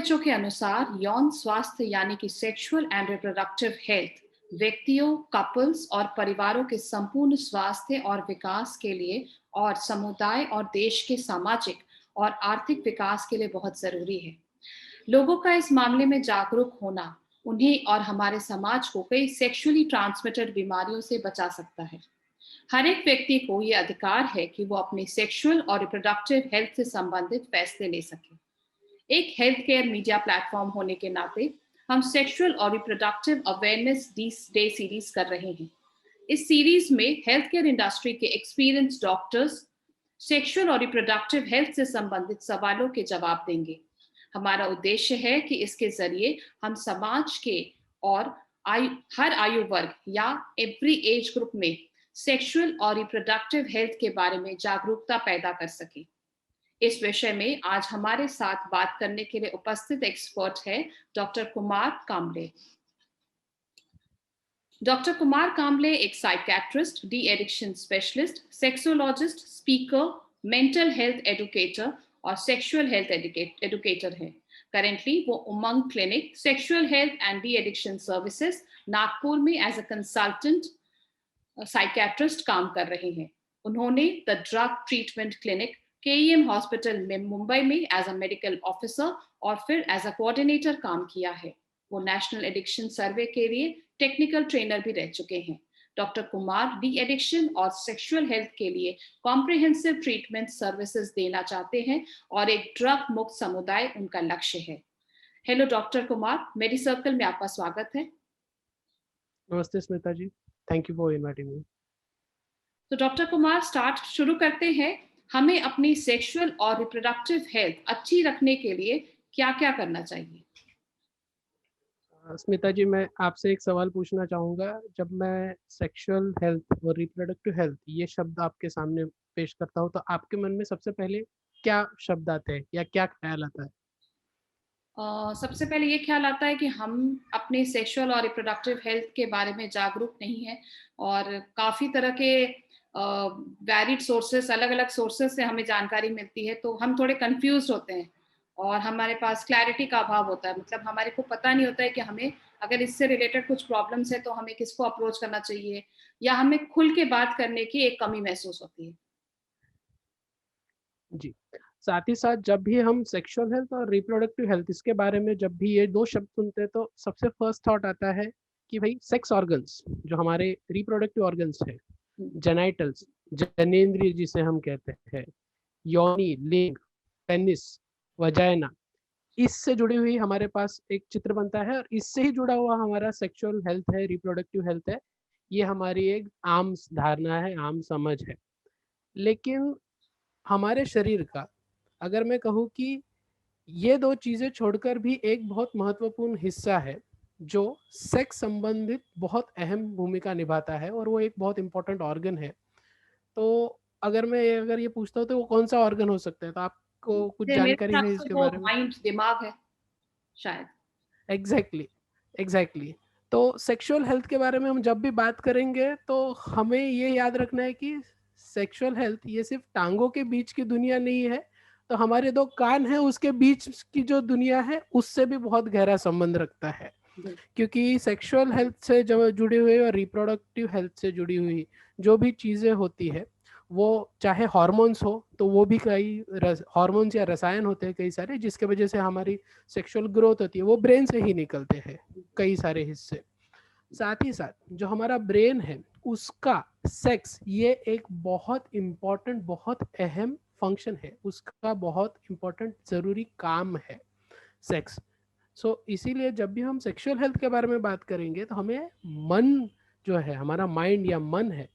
WHO के अनुसार यौन स्वास्थ्य यानी कि सेक्सुअल एंड रिप्रोडक्टिव हेल्थ व्यक्तियों, कपल्स और परिवारों के संपूर्ण स्वास्थ्य और विकास के लिए और समुदाय और देश के सामाजिक और आर्थिक विकास के लिए बहुत जरूरी है। लोगों का इस मामले में जागरूक होना उन्हें और हमारे समाज को कई सेक्सुअली ट्रांसमिटेड बीमारियों से बचा सकता है। हर एक व्यक्ति को यह अधिकार है कि वो अपनी सेक्सुअल और रिप्रोडक्टिव हेल्थ से संबंधित फैसले ले सके। एक हेल्थ केयर मीडिया प्लेटफॉर्म होने के नाते हम सेक्सुअल और रिप्रोडक्टिव अवेयरनेस डे सीरीज कर रहे हैं। इस सीरीज में हेल्थ केयर इंडस्ट्री के एक्सपीरियंस डॉक्टर्स सेक्सुअल और रिप्रोडक्टिव हेल्थ से संबंधित सवालों के जवाब देंगे। हमारा उद्देश्य है कि इसके जरिए हम समाज के और हर आयु वर्ग या एवरी एज ग्रुप में सेक्सुअल और रिप्रोडक्टिव हेल्थ के बारे में जागरूकता पैदा कर सके। इस विषय में आज हमारे साथ बात करने के लिए उपस्थित एक्सपर्ट है डॉक्टर कुमार काम्बले। डॉक्टर कुमार काम्बले एक psychiatrist, de addiction specialist, sexologist, speaker, mental health educator और सेक्सुअल हेल्थ एडुकेटर है। करेंटली वो Umang clinic sexual health and de addiction services Nagpur में एज अ कंसल्टेंट साइकियाट्रिस्ट काम कर रहे हैं। उन्होंने the drug treatment clinic KEM hospital में मुंबई में एज अ मेडिकल ऑफिसर और फिर एज अ कोऑर्डिनेटर काम किया है। वो नेशनल एडिक्शन सर्वे के लिए टेक्निकल ट्रेनर भी रह चुके हैं। डॉक्टर कुमार डी एडिक्शन और सेक्सुअल हेल्थ के लिए कॉम्प्रिहेंसिव ट्रीटमेंट सर्विसेज देना चाहते हैं और एक ड्रग मुक्त समुदाय उनका लक्ष्य है। Hello doctor Kumar, Medi Circle में आपका स्वागत है। नमस्ते Smita ji, thank you for inviting me. तो डॉक्टर कुमार शुरू करते हैं। हमें अपनी सेक्सुअल और रिप्रोडक्टिव हेल्थ अच्छी रखने के लिए क्या-क्या करना चाहिए? स्मिता जी, मैं आपसे एक सवाल पूछना चाहूँगा। जब मैं सेक्सुअल हेल्थ और रिप्रोडक्टिव हेल्थ ये शब्द आपके सामने पेश करता हूँ, तो आपके मन में सबसे पहले क्या शब्द आते हैं या क्या ख्याल आता है? सबसे पहले ये ख्याल आता है कि हम अपने सेक्सुअल और रिप्रोडक्टिव हेल्थ के बारे में जागरूक नहीं हैं और काफ़ी तरह के वैलिड सोर्सेस, अलग-अलग सोर्सेस से हमें जानकारी मिलती है, तो हम थोड़े कन्फ्यूज़्ड होते हैं और हमारे पास क्लैरिटी का अभाव होता है। मतलब हमारे को पता नहीं होता है कि हमें अगर इससे रिलेटेड कुछ प्रॉब्लम्स है, तो हमें किसको अप्रोच करना चाहिए या हमें खुल के बात करने की एक कमी महसूस होती है। जी, साथ ही साथ जब भी हम सेक्सुअल हेल्थ और रिप्रोडक्टिव हेल्थ इसके बारे में जब भी ये 2 शब्द सुनते हैं, तो सबसे फर्स्ट थॉट आता है कि भई सेक्स ऑर्गन्स, जो हमारे रिप्रोडक्टिव ऑर्गन्स हैं, हुँ, जेनिटल्स, जननेंद्रिय जिसे हम कहते हैं, योनि, लिंग, पेनिस, वजाइना, इससे जुड़ी हुई हमारे पास एक चित्र बनता है और इससे ही जुड़ा हुआ हमारा सेक्सुअल हेल्थ है, रिप्रोडक्टिव हेल्थ है। ये हमारी एक आम धारणा है, आम समझ है। लेकिन हमारे शरीर का अगर मैं कहूँ कि ये 2 चीज़ें छोड़कर भी एक बहुत महत्वपूर्ण हिस्सा है, जो सेक्स संबंधित बहुत अहम भूमिका निभाता है और वो एक बहुत इम्पोर्टेंट ऑर्गन है। तो अगर ये पूछता हूँ तो वो कौन-सा ऑर्गन हो सकता है? तो आपको कुछ मेरे जानकारी हिसाब है से इसके वो बारे में? माइंड, दिमाग है शायद। Exactly, exactly. तो सेक्सुअल हेल्थ के बारे में हम जब भी बात करेंगे तो हमें ये याद रखना है कि सेक्सुअल हेल्थ ये सिर्फ टांगों के बीच की दुनिया नहीं है, तो हमारे 2 कान हैं उसके बीच की जो दुनिया है उससे भी बहुत गहरा संबंध रखता है। बिल्कुल। क्योंकि सेक्सुअल हेल्थ से जब जुड़ी हुई और रिप्रोडक्टिव हेल्थ से जुड़ी हुई जो भी चीज़ें होती है, वो चाहे हार्मोन्स हो तो वो भी कई हार्मोन्स या रसायन होते हैं कई सारे, जिसके वजह से हमारी सेक्सुअल ग्रोथ होती है, वो ब्रेन से ही निकलते हैं कई सारे हिस्से। साथ ही साथ जो हमारा ब्रेन है उसका सेक्स ये एक बहुत इम्पॉर्टेंट, बहुत अहम फंक्शन है, उसका बहुत इम्पॉर्टेंट ज़रूरी काम है सेक्स। इसीलिए जब भी हम सेक्सुअल हेल्थ के बारे में बात करेंगे तो हमें मन जो है, हमारा माइंड या मन है,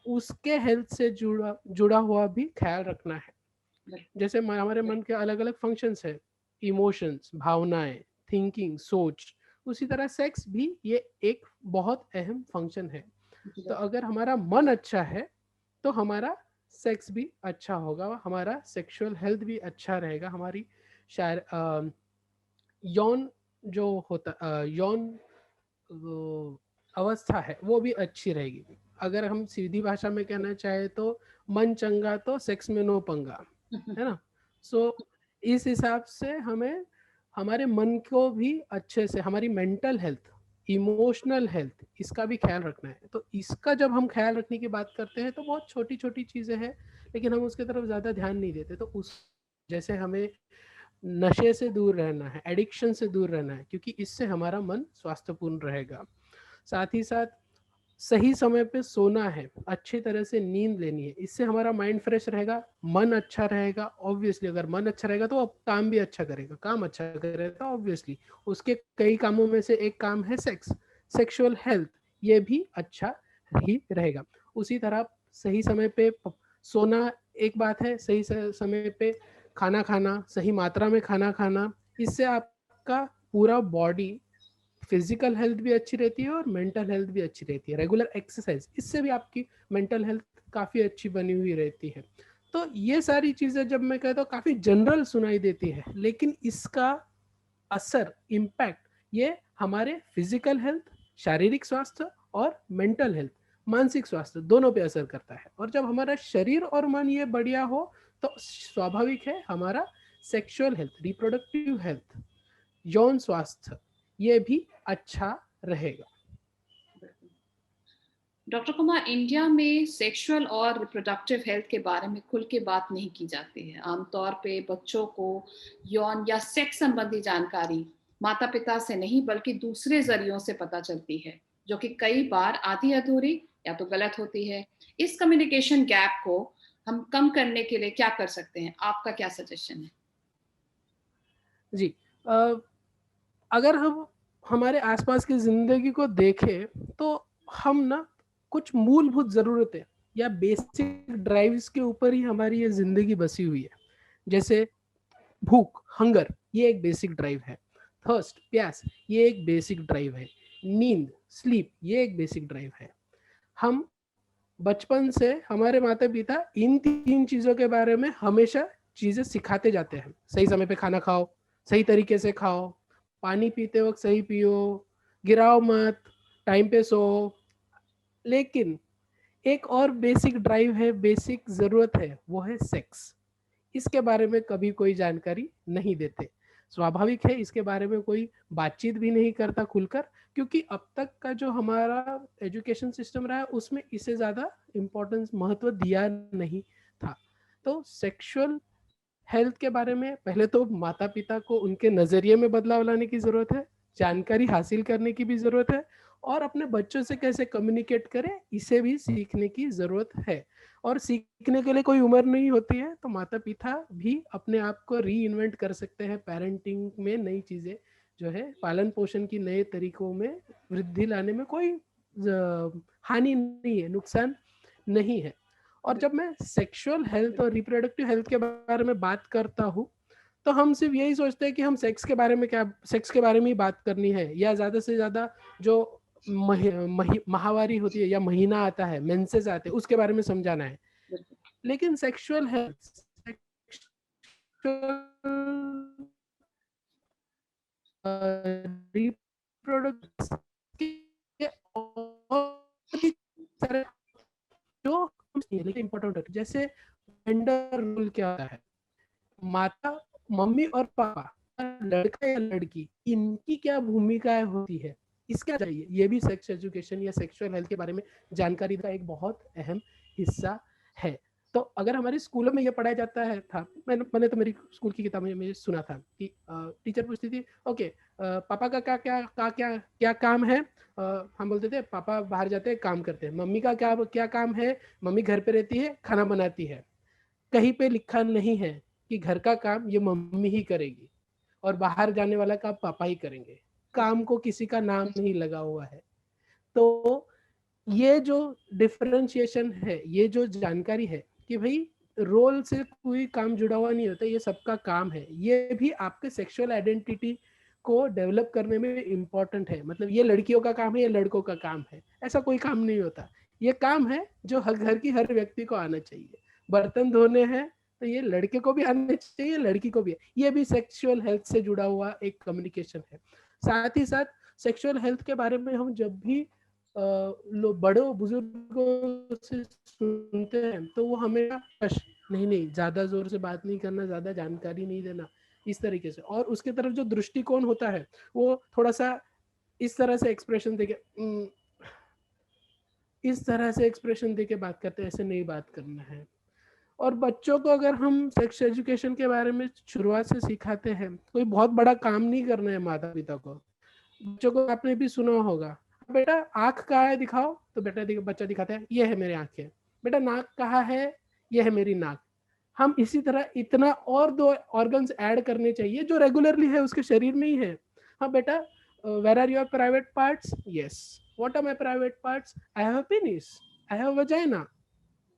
उसके हेल्थ से जुड़ा जुड़ा हुआ भी ख्याल रखना है। जैसे हमारे मन के अलग अलग फंक्शंस है, इमोशंस, भावनाएं, थिंकिंग, सोच, उसी तरह सेक्स भी ये एक बहुत अहम फंक्शन है। तो अगर हमारा मन अच्छा है तो हमारा सेक्स भी अच्छा होगा, हमारा सेक्सुअल हेल्थ भी अच्छा रहेगा, हमारी शायद यौन जो यौन अवस्था है वो भी अच्छी रहेगी। अगर हम सीधी भाषा में कहना चाहे तो मन चंगा तो सेक्स में नो पंगा, है ना? सो इस हिसाब से हमें हमारे मन को भी अच्छे से, हमारी मेंटल हेल्थ, इमोशनल हेल्थ, इसका भी ख्याल रखना है। तो इसका जब हम ख्याल रखने की बात करते हैं तो बहुत छोटी छोटी चीज़ें हैं, लेकिन हम उसकी तरफ ज़्यादा ध्यान नहीं देते। तो उस जैसे हमें नशे से दूर रहना है, एडिक्शन से दूर रहना है, क्योंकि इससे हमारा मन स्वास्थ्यपूर्ण रहेगा। साथ ही साथ सही समय पे सोना है, अच्छी तरह से नींद लेनी है, इससे हमारा माइंड फ्रेश रहेगा, मन अच्छा रहेगा। ऑब्वियसली अगर मन अच्छा रहेगा तो अब काम भी अच्छा करेगा, काम अच्छा करेगा ऑब्वियसली। उसके कई कामों में से एक काम है सेक्स, सेक्सुअल हेल्थ, ये भी अच्छा ही रहेगा। उसी तरह सही समय पे सोना एक बात है, सही समय पे खाना खाना, सही मात्रा में खाना खाना, इससे आपका पूरा बॉडी, फिजिकल हेल्थ भी अच्छी रहती है और मेंटल हेल्थ भी अच्छी रहती है। रेगुलर एक्सरसाइज, इससे भी आपकी मेंटल हेल्थ काफ़ी अच्छी बनी हुई रहती है। तो ये सारी चीज़ें जब मैं कहता हूँ काफ़ी जनरल सुनाई देती है, लेकिन इसका असर, इम्पैक्ट, ये हमारे फिजिकल हेल्थ, शारीरिक स्वास्थ्य और मेंटल हेल्थ, मानसिक स्वास्थ्य दोनों पे असर करता है। और जब हमारा शरीर और मन ये बढ़िया हो तो स्वाभाविक है हमारा सेक्सुअल हेल्थ, रिप्रोडक्टिव हेल्थ, यौन स्वास्थ्य, ये भी अच्छा रहेगा। डॉक्टर कुमार, इंडिया में सेक्सुअल और रिप्रोडक्टिव हेल्थ के बारे में खुल के बात नहीं की जाती है। आमतौर पे बच्चों को यौन या सेक्स संबंधी जानकारी माता पिता से नहीं बल्कि दूसरे जरियों से पता चलती है, जो कि कई बार आधी अधूरी या तो गलत होती है। इस कम्युनिकेशन गैप को हम कम करने के लिए क्या कर सकते हैं? आपका क्या सजेशन है? जी, अगर हम हमारे आसपास की जिंदगी को देखें तो हम ना कुछ मूलभूत जरूरतें या बेसिक ड्राइव्स के ऊपर ही हमारी ये जिंदगी बसी हुई है। जैसे भूख, हंगर, ये एक बेसिक ड्राइव है। थर्स्ट, प्यास, ये एक बेसिक ड्राइव है। नींद, स्लीप, ये एक बेसिक ड्राइव है। हम बचपन से हमारे माता पिता इन 3 चीजों के बारे में हमेशा चीजें सिखाते जाते हैं। सही समय पे खाना खाओ, सही तरीके से खाओ, पानी पीते वक्त सही पियो, गिराओ मत, टाइम पे सो। लेकिन एक और बेसिक ड्राइव है, बेसिक जरूरत है, वो है सेक्स। इसके बारे में कभी कोई जानकारी नहीं देते। स्वाभाविक है, इसके बारे में कोई बातचीत भी नहीं करता खुलकर, क्योंकि अब तक का जो हमारा एजुकेशन सिस्टम रहा है उसमें इसे ज़्यादा इम्पोर्टेंस, महत्व दिया नहीं था। तो सेक्सुअल हेल्थ के बारे में पहले तो माता पिता को उनके नज़रिए में बदलाव लाने की ज़रूरत है, जानकारी हासिल करने की भी ज़रूरत है, और अपने बच्चों से कैसे कम्युनिकेट करें इसे भी सीखने की ज़रूरत है। और सीखने के लिए कोई उम्र नहीं होती है, तो माता पिता भी अपने आप को री इन्वेंट कर सकते हैं। पेरेंटिंग में नई चीज़ें जो है, पालन पोषण की नए तरीकों में वृद्धि लाने में कोई हानि नहीं है, नुकसान नहीं है। और जब मैं सेक्सुअल हेल्थ और रिप्रोडक्टिव हेल्थ के बारे में बात करता हूँ तो हम सिर्फ यही सोचते हैं कि हम सेक्स के बारे में ही बात करनी है, या ज़्यादा से ज़्यादा जो माहवारी होती है या महीना आता है, मेंसेस आते हैं, उसके बारे में समझाना है। लेकिन सेक्सुअल हेल्थ, रिप्रोडक्ट के और भी सारे जो लेकिन इम्पोर्टेंट है, जैसे जेंडर रोल क्या होता है, माता, मम्मी और पापा, लड़का या लड़की, इनकी क्या भूमिकाएं होती है, इसका चाहिए, ये भी सेक्स एजुकेशन या सेक्सुअल हेल्थ के बारे में जानकारी का एक बहुत अहम हिस्सा है। तो अगर हमारे स्कूलों में ये पढ़ाया जाता है था, मैंने तो मेरी स्कूल की किताब में सुना था कि टीचर पूछती थी, ओके पापा का क्या क्या क्या क्या क्या काम है। हम बोलते थे पापा बाहर जाते हैं, काम करते हैं। मम्मी का क्या क्या काम है, मम्मी घर पे रहती है, खाना बनाती है। कहीं पे लिखा नहीं है कि घर का काम ये मम्मी ही करेगी और बाहर जाने वाला काम पापा ही करेंगे। काम को किसी का नाम नहीं लगा हुआ है। तो ये जो डिफरेंशिएशन है, ये जो जानकारी है कि भाई रोल से कोई काम जुड़ा हुआ नहीं होता, ये सबका काम है, ये भी आपके सेक्सुअल आइडेंटिटी को डेवलप करने में इम्पोर्टेंट है। मतलब ये लड़कियों का काम है, ये लड़कों का काम है, ऐसा कोई काम नहीं होता। ये काम है जो हर घर की हर व्यक्ति को आना चाहिए। बर्तन धोने हैं तो ये लड़के को भी आना चाहिए, लड़की को भी। ये भी सेक्सुअल हेल्थ से जुड़ा हुआ एक कम्युनिकेशन है। साथ ही साथ सेक्सुअल हेल्थ के बारे में हम जब भी बड़ों बुजुर्गों से सुनते हैं तो वो हमें नहीं नहीं, ज्यादा जोर से बात नहीं करना, ज्यादा जानकारी नहीं देना, इस तरीके से, और उसके तरफ जो दृष्टिकोण होता है वो थोड़ा सा इस तरह से एक्सप्रेशन देके इस तरह से एक्सप्रेशन देके बात करते हैं, ऐसे नहीं बात करना है। और बच्चों को अगर हम सेक्स एजुकेशन के बारे में शुरुआत से सिखाते हैं, कोई बहुत बड़ा काम नहीं करना है माता पिता को। बच्चों को आपने भी सुना होगा, बेटा आंख कहाँ है दिखाओ, तो बेटा बच्चा दिखाता है ये है मेरी आंखें। बेटा नाक कहाँ है, ये है मेरी नाक। हम इसी तरह इतना और 2 ऑर्गन्स ऐड करने चाहिए जो रेगुलरली है उसके शरीर में ही है। हाँ बेटा, where are your private parts, yes, what are my private parts, I have a penis, I have a vagina,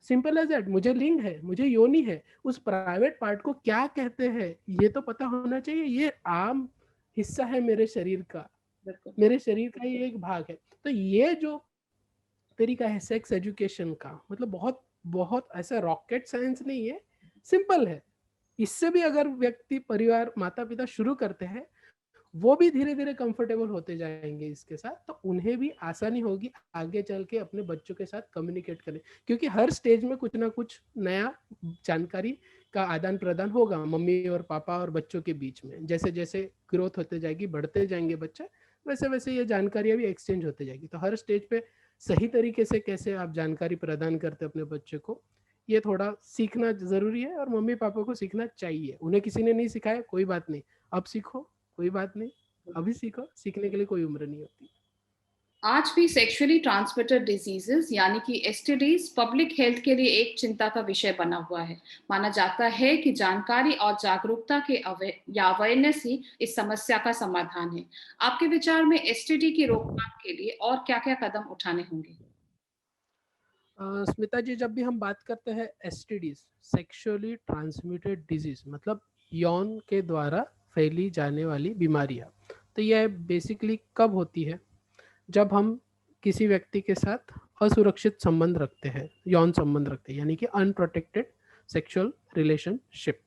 simple as that. मुझे लिंग है, मुझे योनि है, उस प्राइवेट पार्ट को क्या कहते हैं ये तो पता होना चाहिए। ये आम हिस्सा है मेरे शरीर का, मेरे शरीर का ही एक भाग है। तो ये जो तरीका है सेक्स एजुकेशन का, मतलब बहुत बहुत ऐसा रॉकेट साइंस नहीं है, सिंपल है। इससे भी अगर व्यक्ति, परिवार, माता पिता शुरू करते हैं, वो भी धीरे धीरे कंफर्टेबल होते जाएंगे इसके साथ, तो उन्हें भी आसानी होगी आगे चल के अपने बच्चों के साथ कम्युनिकेट करने, क्योंकि हर स्टेज में कुछ ना कुछ नया जानकारी का आदान प्रदान होगा मम्मी और पापा और बच्चों के बीच में। जैसे जैसे ग्रोथ होते जाएगी, बढ़ते जाएंगे बच्चे, वैसे वैसे ये जानकारियां भी एक्सचेंज होते जाएगी। तो हर स्टेज पे सही तरीके से कैसे आप जानकारी प्रदान करते अपने बच्चे को, ये थोड़ा सीखना जरूरी है, और मम्मी पापा को सीखना चाहिए। उन्हें किसी ने नहीं सिखाया, कोई बात नहीं, अब सीखो, कोई बात नहीं, अभी सीखो, सीखने के लिए कोई उम्र नहीं होती। आज भी सेक्सुअली ट्रांसमिटेड डिजीजेस यानी कि एसटीडीज पब्लिक हेल्थ के लिए एक चिंता का विषय बना हुआ है। माना जाता है कि जानकारी और जागरूकता के अवेयरनेस ही इस समस्या का समाधान है। आपके विचार में एसटीडी की रोकथाम के लिए और क्या-क्या कदम उठाने होंगे? स्मिता जी, जब भी हम बात करते हैं एसटीडीज, सेक्सुअली ट्रांसमिटेड डिजीज, मतलब यौन के द्वारा फैली जाने वाली बीमारियां, तो यह बेसिकली कब होती है? जब हम किसी व्यक्ति के साथ असुरक्षित संबंध रखते हैं, यौन संबंध रखते हैं, यानी कि अनप्रोटेक्टेड सेक्सुअल रिलेशनशिप।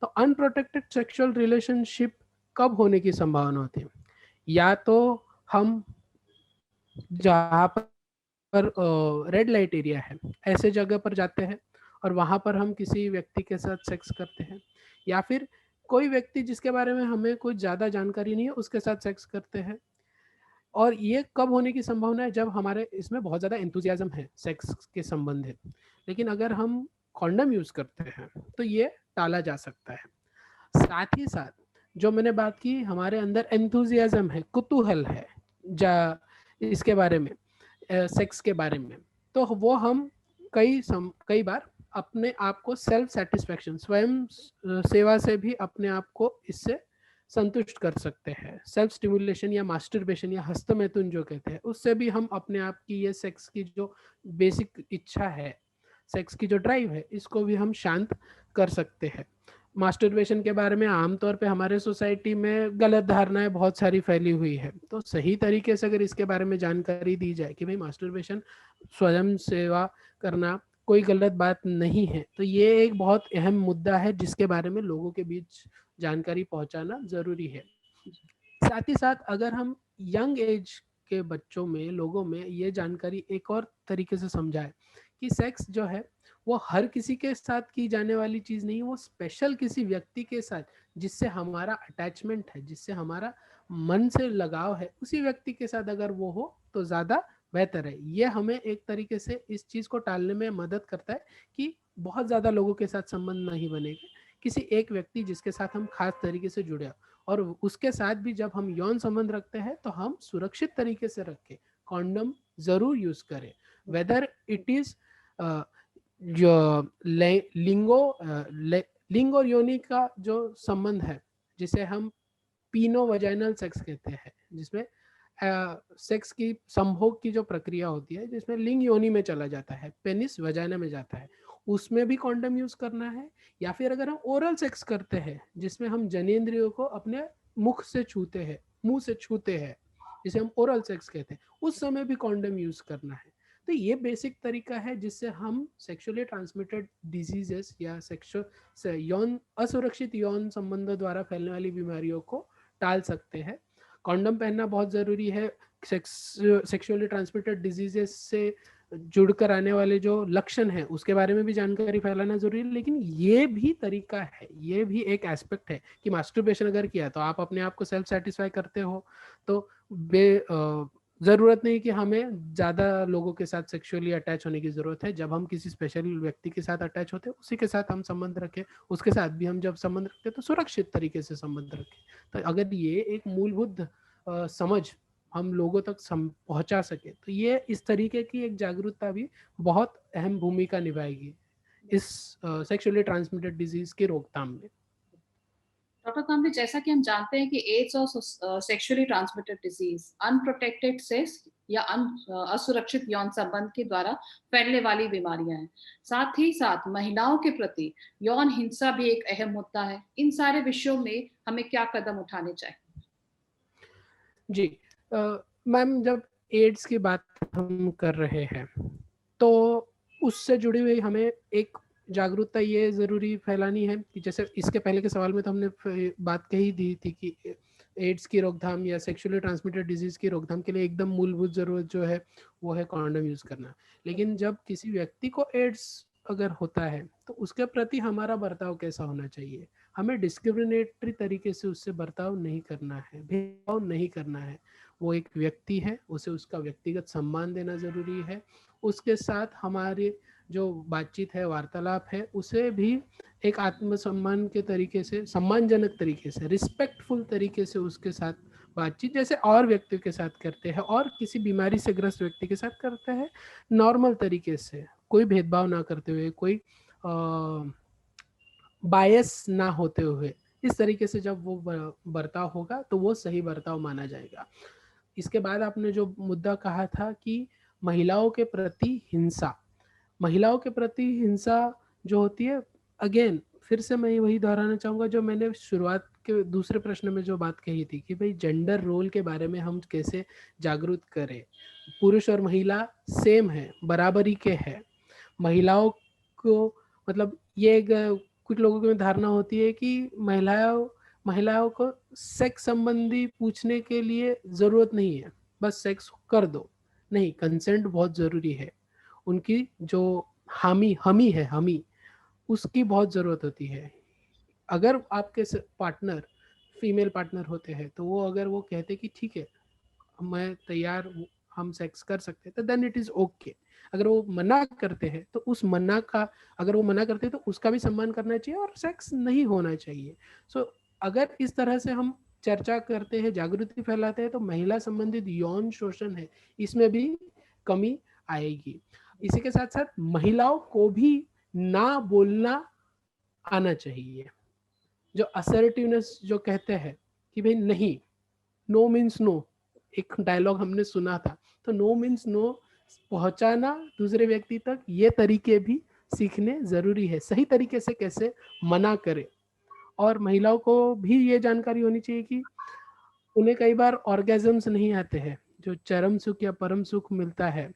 तो अनप्रोटेक्टेड सेक्सुअल रिलेशनशिप कब होने की संभावना होती है? या तो हम जहाँ पर रेड लाइट एरिया है, ऐसे जगह पर जाते हैं और वहाँ पर हम किसी व्यक्ति के साथ सेक्स करते हैं, या फिर कोई व्यक्ति जिसके बारे में हमें कुछ ज़्यादा जानकारी नहीं है उसके साथ सेक्स करते हैं। और ये कब होने की संभावना है? जब हमारे इसमें बहुत ज़्यादा एंथुजियाज्म है सेक्स के संबंधित। लेकिन अगर हम कॉन्डम यूज़ करते हैं तो ये टाला जा सकता है। साथ ही साथ जो मैंने बात की, हमारे अंदर एंथुजियाज्म है, कुतूहल है इसके बारे में, सेक्स के बारे में, तो वो हम कई बार अपने आप को सेल्फ सेटिस्फेक्शन, स्वयं सेवा से भी अपने आप को इससे संतुष्ट कर सकते हैं। सेल्फ स्टिमुलेशन या मास्टरबेशन या हस्तमैथुन जो कहते हैं, उससे भी हम अपने आप की ये सेक्स की जो बेसिक इच्छा है, सेक्स की जो ड्राइव है, इसको भी हम शांत कर सकते हैं। मास्टरबेशन के बारे में आमतौर पे हमारे सोसाइटी में गलत धारणाएं बहुत सारी फैली हुई है, तो सही तरीके से अगर इसके बारे में जानकारी दी जाए कि भाई मास्टरबेशन स्वयं सेवा करना कोई गलत बात नहीं है, तो ये एक बहुत अहम मुद्दा है जिसके बारे में लोगों के बीच जानकारी पहुंचाना जरूरी है। साथ ही साथ अगर हम यंग एज के बच्चों में, लोगों में ये जानकारी एक और तरीके से समझाए कि सेक्स जो है वो हर किसी के साथ की जाने वाली चीज़ नहीं, वो स्पेशल किसी व्यक्ति के साथ जिससे हमारा अटैचमेंट है, जिससे हमारा मन से लगाव है, उसी व्यक्ति के साथ अगर वो हो तो ज़्यादा बेहतर है। ये हमें एक तरीके से इस चीज़ को टालने में मदद करता है कि बहुत ज़्यादा लोगों के साथ संबंध नहीं बनेगा, किसी एक व्यक्ति जिसके साथ हम खास तरीके से जुड़े, और उसके साथ भी जब हम यौन संबंध रखते हैं तो हम सुरक्षित तरीके से रखें, कॉन्डम जरूर यूज करें। वेदर इट इज जो लिंग और योनि का जो संबंध है, जिसे हम पीनो वजाइनल सेक्स कहते हैं, जिसमें सेक्स की संभोग की जो प्रक्रिया होती है, जिसमें लिंग योनि में चला जाता है, पेनिस वजाइना में जाता है, उसमें भी कॉन्डम यूज करना है। या फिर अगर हम ओरल सेक्स करते हैं जिसमें हम जनेंद्रियों को अपने मुख से छूते हैं, मुंह से छूते हैं, जिसे हम ओरल सेक्स कहते हैं, उस समय भी कॉन्डम यूज करना है। तो ये बेसिक तरीका है जिससे हम सेक्सुअली ट्रांसमिटेड डिजीजेस या सेक्सुअल यौन असुरक्षित यौन संबंधों द्वारा फैलने वाली बीमारियों को टाल सकते हैं। कॉन्डम पहनना बहुत ज़रूरी है सेक्सुअली ट्रांसमिटेड डिजीजेस से जुड़कर आने वाले जो लक्षण है उसके बारे में भी जानकारी फैलाना जरूरी है। लेकिन ये भी तरीका है, ये भी एक एस्पेक्ट है कि मास्टरबेशन अगर किया तो आप अपने आप को सेल्फ सेटिस्फाई करते हो, तो जरूरत नहीं कि हमें ज्यादा लोगों के साथ सेक्सुअली अटैच होने की जरूरत है। जब हम किसी स्पेशल व्यक्ति के साथ अटैच होते हैं उसी के साथ हम संबंध रखें, उसके साथ भी हम जब संबंध रखते हैं तो सुरक्षित तरीके से संबंध रखें। तो अगर ये एक मूलभूत समझ हम लोगों तक पहुंचा सके तो ये इस तरीके की एक जागरूकता भी बहुत अहम भूमिका निभाएगी इस सेक्सुअली ट्रांसमिटेड डिजीज की रोकथाम में। डॉक्टर कामरे, जैसा कि हम जानते हैं कि एड्स और sexually transmitted disease unprotected sex या असुरक्षित यौन संबंध के द्वारा फैलने वाली बीमारियां हैं। साथ ही साथ महिलाओं के प्रति यौन हिंसा भी एक अहम मुद्दा है। इन सारे विषयों में हमें क्या कदम उठाने चाहिए? जी मैम, जब एड्स की बात हम कर रहे हैं तो उससे जुड़ी हुई हमें एक जागरूकता ये ज़रूरी फैलानी है कि जैसे इसके पहले के सवाल में तो हमने बात कही दी थी कि एड्स की रोकथाम या सेक्सुअली ट्रांसमिटेड डिजीज़ की रोकथाम के लिए एकदम मूलभूत ज़रूरत जो है वो है कॉन्डम यूज़ करना। लेकिन जब किसी व्यक्ति को एड्स अगर होता है तो उसके प्रति हमारा बर्ताव कैसा होना चाहिए? हमें डिस्क्रिमिनेटरी तरीके से उससे बर्ताव नहीं करना है, भेदभाव नहीं करना है। वो एक व्यक्ति है, उसे उसका व्यक्तिगत सम्मान देना ज़रूरी है। उसके साथ हमारे जो बातचीत है, वार्तालाप है, उसे भी एक आत्मसम्मान के तरीके से, सम्मानजनक तरीके से, रिस्पेक्टफुल तरीके से उसके साथ बातचीत जैसे और व्यक्तियों के साथ करते हैं और किसी बीमारी से ग्रस्त व्यक्ति के साथ करते हैं, नॉर्मल तरीके से, कोई भेदभाव ना करते हुए, कोई बायस ना होते हुए, इस तरीके से जब वो बर्ताव होगा तो वो सही बर्ताव माना जाएगा। इसके बाद आपने जो मुद्दा कहा था कि महिलाओं के प्रति हिंसा, महिलाओं के प्रति हिंसा जो होती है, अगेन फिर से मैं वही दोहराना चाहूँगा जो मैंने शुरुआत के दूसरे प्रश्न में जो बात कही थी कि भाई जेंडर रोल के बारे में हम कैसे जागरूक करें। पुरुष और महिला सेम है, बराबरी के है। महिलाओं को मतलब ये एक कुछ लोगों की धारणा होती है कि महिलाओं को सेक्स संबंधी पूछने के लिए ज़रूरत नहीं है, बस सेक्स कर दो। नहीं, कंसेंट बहुत ज़रूरी है। उनकी जो हमी है, उसकी बहुत ज़रूरत होती है। अगर आपके पार्टनर फीमेल पार्टनर होते हैं तो वो अगर वो कहते कि ठीक है मैं तैयार हूँ, हम सेक्स कर सकते हैं, तो देन इट इज़ ओके। अगर वो मना करते हैं तो उस मना का, अगर वो मना करते हैं तो उसका भी सम्मान करना चाहिए और सेक्स नहीं होना चाहिए। सो अगर इस तरह से हम चर्चा करते हैं, जागृति फैलाते हैं, तो महिला संबंधित यौन शोषण है इसमें भी कमी आएगी। इसी के साथ साथ महिलाओं को भी ना बोलना आना चाहिए। जो असर्टिवनेस जो कहते हैं कि भाई नहीं, नो मीन्स नो, एक डायलॉग हमने सुना था, तो नो मीन्स नो पहुंचाना दूसरे व्यक्ति तक, ये तरीके भी सीखने जरूरी है। सही तरीके से कैसे मना करें। और महिलाओं को भी ये जानकारी होनी चाहिए कि उन्हें कई बार ऑर्गेजम्स नहीं आते हैं, जो चरम सुख या परम सुख मिलता है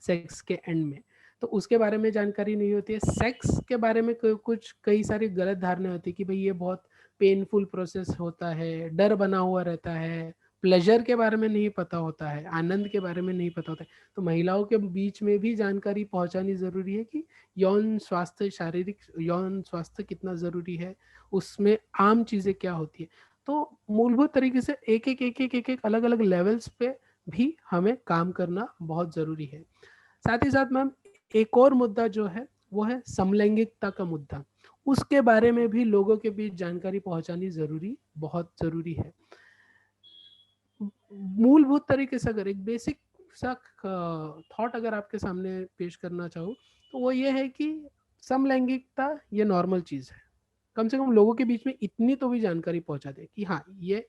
सेक्स के एंड में, तो उसके बारे में जानकारी नहीं होती है। सेक्स के बारे में कुछ कई सारी गलत धारणा होती है कि भाई ये बहुत पेनफुल प्रोसेस होता है, डर बना हुआ रहता है, प्लेजर के बारे में नहीं पता होता है, आनंद के बारे में नहीं पता होता है। तो महिलाओं के बीच में भी जानकारी पहुंचानी ज़रूरी है कि यौन स्वास्थ्य, शारीरिक यौन स्वास्थ्य कितना ज़रूरी है, उसमें आम चीज़ें क्या होती है। तो मूलभूत तरीके से एक एक अलग अलग लेवल्स पे भी हमें काम करना बहुत ज़रूरी है। साथ ही साथ मैम एक और मुद्दा जो है वो है समलैंगिकता का मुद्दा। उसके बारे में भी लोगों के बीच जानकारी पहुंचानी बहुत ज़रूरी है। मूलभूत तरीके से अगर एक बेसिक सा थॉट अगर आपके सामने पेश करना चाहूँ तो वो ये है कि समलैंगिकता ये नॉर्मल चीज़ है। कम से कम लोगों के बीच में इतनी तो भी जानकारी पहुंचा दे कि हाँ, ये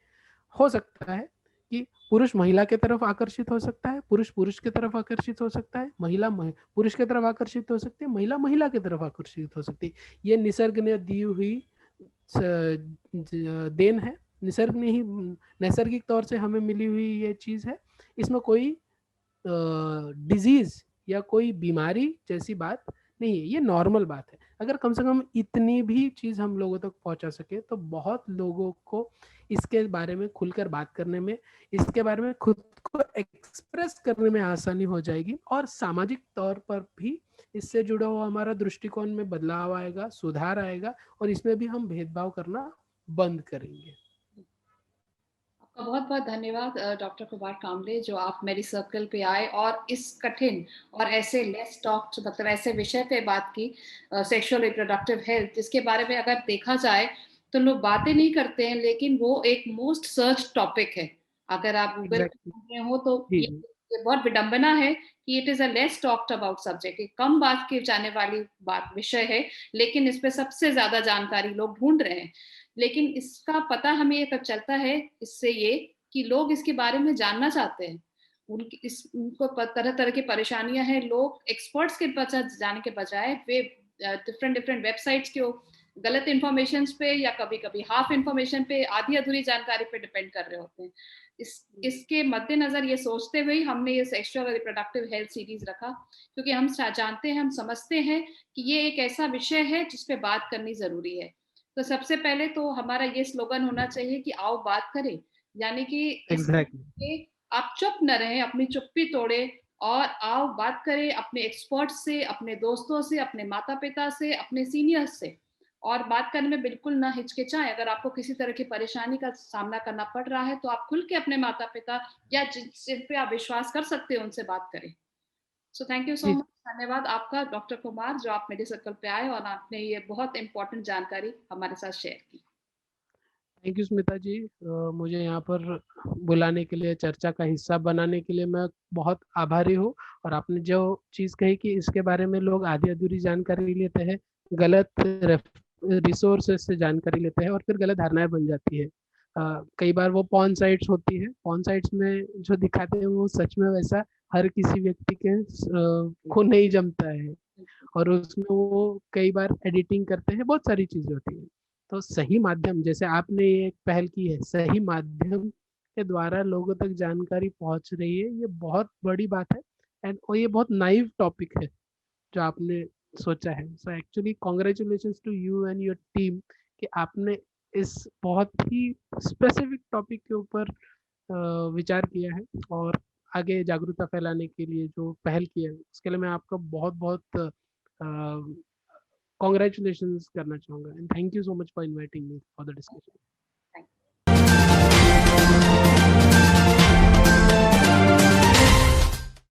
हो सकता है कि पुरुष महिला के तरफ आकर्षित हो सकता है, पुरुष पुरुष के तरफ आकर्षित हो सकता है, महिला पुरुष के तरफ आकर्षित हो सकती है, महिला महिला के तरफ आकर्षित हो सकती है। ये निसर्ग ने दी हुई देन है, निसर्ग ने ही नैसर्गिक तौर से हमें मिली हुई ये चीज़ है। इसमें कोई डिजीज या कोई बीमारी जैसी बात नहीं है, ये नॉर्मल बात है। अगर कम से कम इतनी भी चीज़ हम लोगों तक पहुँचा सके तो बहुत लोगों को इसके बारे में खुलकर बात करने में, इसके बारे में खुद को एक्सप्रेस करने में आसानी हो जाएगी, और सामाजिक तौर पर भी इससे जुड़ा हुआ हमारा दृष्टिकोण में बदलाव आएगा, सुधार आएगा, और इसमें भी हम भेदभाव करना बंद करेंगे। आपका बहुत-बहुत धन्यवाद डॉक्टर कुमार कामले, जो आप मेरी सर्कल पे आए और इस कठिन और ऐसे लेस टॉक्ड मतलब ऐसे विषय पे बात की, सेक्सुअल रिप्रोडक्टिव हेल्थ, जिसके बारे में अगर देखा जाए तो लोग बातें नहीं करते हैं, लेकिन वो एक मोस्ट सर्च टॉपिक है। अगर आप गूगल पे एग्जैक्टली। ढूँढ रहे हो तो जी, ये बहुत विडंबना है कि it is a less talked about subject, ये कम बात की जाने वाली बात विषय है, लेकिन इस पे सबसे ज़्यादा जानकारी लोग ढूँढ रहे हैं। लेकिन इसका पता हमें ये कब चलता है, इससे ये कि लोग इसके बारे में जानना चाहते हैं। उनको तरह-तरह की परेशानियाँ हैं, लोग एक्सपर्ट्स के पास जाने के बजाय वे डिफरेंट डिफरेंट वेबसाइट्स के गलत इन्फॉर्मेशंस पे या कभी-कभी हाफ इन्फॉर्मेशन पे, आधी-अधूरी जानकारी पे डिपेंड कर रहे होते हैं। इसके मद्देनज़र ये सोचते हुए ही हमने ये सेक्सुअल और रिप्रोडक्टिव हेल्थ सीरीज़ रखा, क्योंकि हम जानते हैं, हम समझते हैं कि ये एक ऐसा विषय है जिस पे बात करनी ज़रूरी है। तो सबसे पहले तो हमारा ये स्लोगन होना चाहिए कि आओ बात करें, यानी कि इस एग्जैक्टली। कि आप चुप न रहें, अपनी चुप्पी तोड़ें और आओ बात करें अपने एक्सपर्ट्स से, अपने दोस्तों से, अपने माता-पिता से, अपने सीनियर्स से, और बात करने में बिल्कुल ना हिचकिचाएँ। अगर आपको किसी तरह की परेशानी का सामना करना पड़ रहा है, तो आप खुल के अपने माता-पिता या जिन पे आप विश्वास कर सकते हो, उनसे बात करें। सो थैंक यू सो जी, मच, धन्यवाद आपका डॉक्टर कुमार, जो आप मेरे सर्कल पे आए और आपने ये बहुत इम्पोर्टेंट जानकारी हमारे साथ शेयर की। थैंक यू स्मिता जी। मुझे यहाँ पर बुलाने के लिए, चर्चा का हिस्सा बनाने के लिए मैं बहुत आभारी हूँ। और आपने जो चीज़ कही कि इसके बारे में लोग आधी अधूरी जानकारी लेते हैं, गलत रिसोर्सेज से जानकारी लेते हैं, और फिर गलत धारणाएं बन जाती है। कई बार वो पॉर्न साइट्स होती है, पॉर्न साइट्स में जो दिखाते हैं वो सच में वैसा हर किसी व्यक्ति के को नहीं जमता है, और उसमें वो कई बार एडिटिंग करते हैं, बहुत सारी चीजें होती हैं। तो सही माध्यम, जैसे आपने ये एक पहल की है, सही माध्यम के द्वारा लोगों तक जानकारी पहुंच रही है, ये बहुत बड़ी बात है। एंड और ये बहुत नाइव टॉपिक है जो आपने सोचा है। So actually congratulation to you and your team कि आपने इस बहुत ही स्पेसिफिक टॉपिक के ऊपर विचार किया है, और आगे जागरूकता फैलाने के लिए जो पहल की है उसके लिए मैं आपका बहुत बहुत कॉन्ग्रेचुलेशन करना चाहूँगा, and thank you so much for inviting me for the discussion.